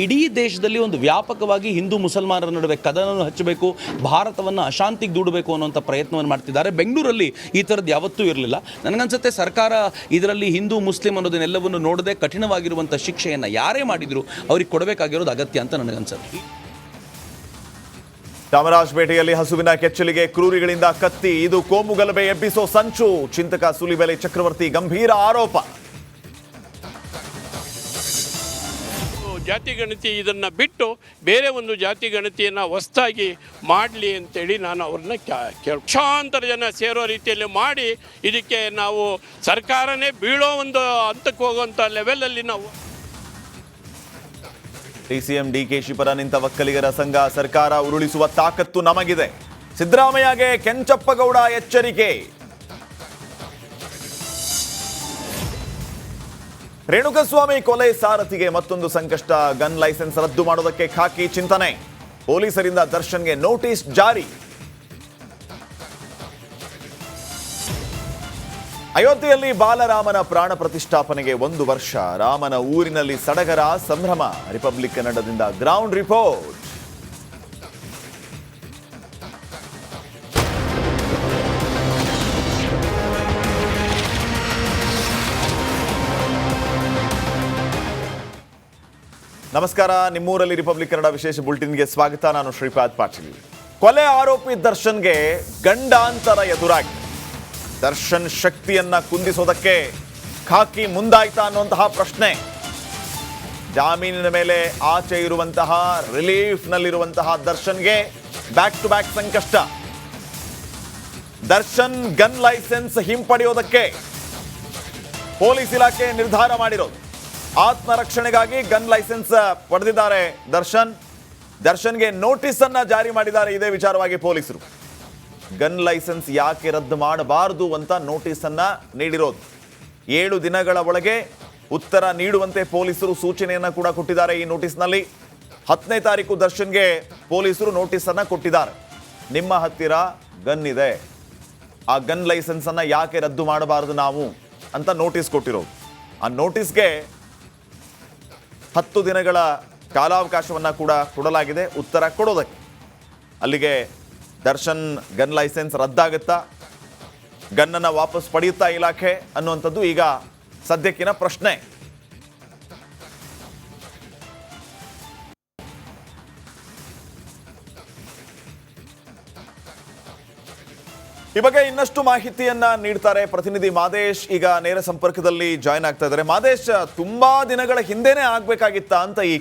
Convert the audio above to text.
ಇಡೀ ದೇಶದಲ್ಲಿ ಒಂದು ವ್ಯಾಪಕವಾಗಿ ಹಿಂದೂ ಮುಸಲ್ಮಾನರ ನಡುವೆ ಕದನವನ್ನು ಹಚ್ಚಬೇಕು, ಭಾರತವನ್ನು ಅಶಾಂತಿಗೆ ದೂಡಬೇಕು ಅನ್ನುವಂಥ ಪ್ರಯತ್ನವನ್ನು ಮಾಡ್ತಿದ್ದಾರೆ. ಬೆಂಗಳೂರಲ್ಲಿ ಈ ಥರದ್ದು ಯಾವತ್ತೂ ಇರಲಿಲ್ಲ. ನನಗನ್ಸುತ್ತೆ ಸರ್ಕಾರ ಇದರಲ್ಲಿ ಹಿಂದೂ ಮುಸ್ಲಿಂ ಅನ್ನೋದನ್ನೆಲ್ಲವನ್ನು ನೋಡದೆ ಕಠಿಣವಾಗಿರುವಂಥ ಶಿಕ್ಷೆಯನ್ನು ಯಾರೇ ಮಾಡಿದ್ರು ಅವ್ರಿಗೆ ಕೊಡಬೇಕಾಗಿರೋದು ಅಗತ್ಯ ಅಂತ ನನಗನ್ಸುತ್ತೆ. ಚಾಮರಾಜಪೇಟೆಯಲ್ಲಿ ಹಸುವಿನ ಕೆಚ್ಚಲಿಗೆ ಕ್ರೂರಿಗಳಿಂದ ಕತ್ತಿ, ಇದು ಕೋಮುಗಲಭೆ ಎಬ್ಬಿಸೋ ಸಂಚು. ಚಿಂತಕ ಸೂಲಿಬೆಲೆ ಚಕ್ರವರ್ತಿ ಗಂಭೀರ ಆರೋಪ. ಜಾತಿ ಗಣತಿ ಇದನ್ನು ಬಿಟ್ಟು ಬೇರೆ ಒಂದು ಜಾತಿ ಗಣತಿಯನ್ನು ಹೊಸದಾಗಿ ಮಾಡಲಿ ಅಂತೇಳಿ ನಾನು ಅವ್ರನ್ನ ಲಕ್ಷಾಂತರ ಜನ ಸೇರೋ ರೀತಿಯಲ್ಲಿ ಮಾಡಿ ಇದಕ್ಕೆ ನಾವು ಸರ್ಕಾರನೇ ಬೀಳೋ ಒಂದು ಹಂತಕ್ಕೆ ಹೋಗುವಂಥ ಲೆವೆಲಲ್ಲಿ ನಾವು. ಡಿಸಿಎಂ ಡಿಕೆಶಿ ಪರ ನಿಂತ ಒಕ್ಕಲಿಗರ ಸಂಘ, ಸರ್ಕಾರ ಉರುಳಿಸುವ ತಾಕತ್ತು ನಮಗಿದೆ. ಸಿದ್ದರಾಮಯ್ಯಗೆ ಕೆಂಚಪ್ಪಗೌಡ ಎಚ್ಚರಿಕೆ. ರೇಣುಕಸ್ವಾಮಿ ಕೊಲೆ ಸಾರಥಿಗೆ ಮತ್ತೊಂದು ಸಂಕಷ್ಟ. ಗನ್ ಲೈಸೆನ್ಸ್ ರದ್ದು ಮಾಡೋದಕ್ಕೆ ಖಾಕಿ ಚಿಂತನೆ. ಪೊಲೀಸರಿಂದ ದರ್ಶನ್ಗೆ ನೋಟಿಸ್ ಜಾರಿ. ಅಯೋಧ್ಯೆಯಲ್ಲಿ ಬಾಲರಾಮನ ಪ್ರಾಣ ಪ್ರತಿಷ್ಠಾಪನೆಗೆ 1 ವರ್ಷ. ರಾಮನ ಊರಿನಲ್ಲಿ ಸಡಗರ ಸಂಭ್ರಮ. ರಿಪಬ್ಲಿಕ್ ಕನ್ನಡದಿಂದ ಗ್ರೌಂಡ್ ರಿಪೋರ್ಟ್. ನಮಸ್ಕಾರ, ನಿಮ್ಮೂರಲ್ಲಿ ರಿಪಬ್ಲಿಕ್ ಕನ್ನಡ ವಿಶೇಷ ಬುಲೆಟಿನ್ಗೆ ಸ್ವಾಗತ. ನಾನು ಶ್ರೀಪಾದ್ ಪಾಟೀಲ್. ಕೊಲೆ ಆರೋಪಿ ದರ್ಶನ್ಗೆ ಗಂಡಾಂತರ ಎದುರಾಗಿ ದರ್ಶನ್ ಶಕ್ತಿಯನ್ನ ಕುಂದಿಸೋದಕ್ಕೆ ಖಾಕಿ ಮುಂದಾಯ್ತಾ ಅನ್ನುವಂತಹ ಪ್ರಶ್ನೆ. ಜಾಮೀನಿನ ಮೇಲೆ ಆಚೆ ಇರುವಂತಹ ರಿಲೀಫ್ನಲ್ಲಿರುವಂತಹ ದರ್ಶನ್ಗೆ ಬ್ಯಾಕ್ ಟು ಬ್ಯಾಕ್ ಸಂಕಷ್ಟ. ದರ್ಶನ್ ಗನ್ ಲೈಸೆನ್ಸ್ ಹಿಂಪಡೆಯೋದಕ್ಕೆ ಪೊಲೀಸ್ ಇಲಾಖೆ ನಿರ್ಧಾರ ಮಾಡಿರೋದು. ಆತ್ಮರಕ್ಷಣೆಗಾಗಿ ಗನ್ ಲೈಸೆನ್ಸ್ ಪಡೆದಿದ್ದಾರೆ ದರ್ಶನ್ಗೆ ನೋಟಿಸ್ ಅನ್ನ ಜಾರಿ ಮಾಡಿದ್ದಾರೆ. ಇದೇ ವಿಚಾರವಾಗಿ ಪೊಲೀಸರು ಗನ್ ಲೈಸೆನ್ಸ್ ಯಾಕೆ ರದ್ದು ಮಾಡಬಾರದು ಅಂತ ನೋಟಿಸ್ ಅನ್ನ ನೀಡಿರೋದು. 7 ದಿನಗಳ ಒಳಗೆ ಉತ್ತರ ನೀಡುವಂತೆ ಪೊಲೀಸರು ಸೂಚನೆಯನ್ನ ಕೂಡ ಕೊಟ್ಟಿದ್ದಾರೆ. ಈ ನೋಟಿಸ್ನಲ್ಲಿ 10ನೇ ತಾರೀಕು ದರ್ಶನ್ಗೆ ಪೊಲೀಸರು ನೋಟಿಸ್ ಅನ್ನ ಕೊಟ್ಟಿದ್ದಾರೆ. ನಿಮ್ಮ ಹತ್ತಿರ ಗನ್ ಇದೆ, ಆ ಗನ್ ಲೈಸೆನ್ಸ್ ಅನ್ನ ಯಾಕೆ ರದ್ದು ಮಾಡಬಾರದು ನಾವು ಅಂತ ನೋಟಿಸ್ ಕೊಟ್ಟಿರೋದು. ಆ ನೋಟಿಸ್ಗೆ 10 ದಿನಗಳ ಕಾಲಾವಕಾಶವನ್ನು ಕೂಡ ಕೊಡಲಾಗಿದೆ ಉತ್ತರ ಕೊಡೋದಕ್ಕೆ. ಅಲ್ಲಿಗೆ ದರ್ಶನ್ ಗನ್ ಲೈಸೆನ್ಸ್ ರದ್ದಾಗುತ್ತಾ, ಗನ್ನನ್ನು ವಾಪಸ್ ಪಡೆಯುತ್ತಾ ಇಲಾಖೆ ಅನ್ನುವಂಥದ್ದು ಈಗ ಸದ್ಯಕ್ಕಿನ ಪ್ರಶ್ನೆ. ಈ ಬಗ್ಗೆ ಇನ್ನಷ್ಟು ಮಾಹಿತಿಯನ್ನ ನೀಡ್ತಾರೆ ಪ್ರತಿನಿಧಿ ಮಾದೇಶ್. ಈಗ ನೇರ ಸಂಪರ್ಕದಲ್ಲಿ ಜಾಯ್ನ್ ಆಗ್ತಾ ಇದ್ದಾರೆ. ಮಾದೇಶ್, ತುಂಬಾ ದಿನಗಳ ಹಿಂದೆನೇ ಆಗ್ಬೇಕಾಗಿತ್ತ ಅಂತ ಈ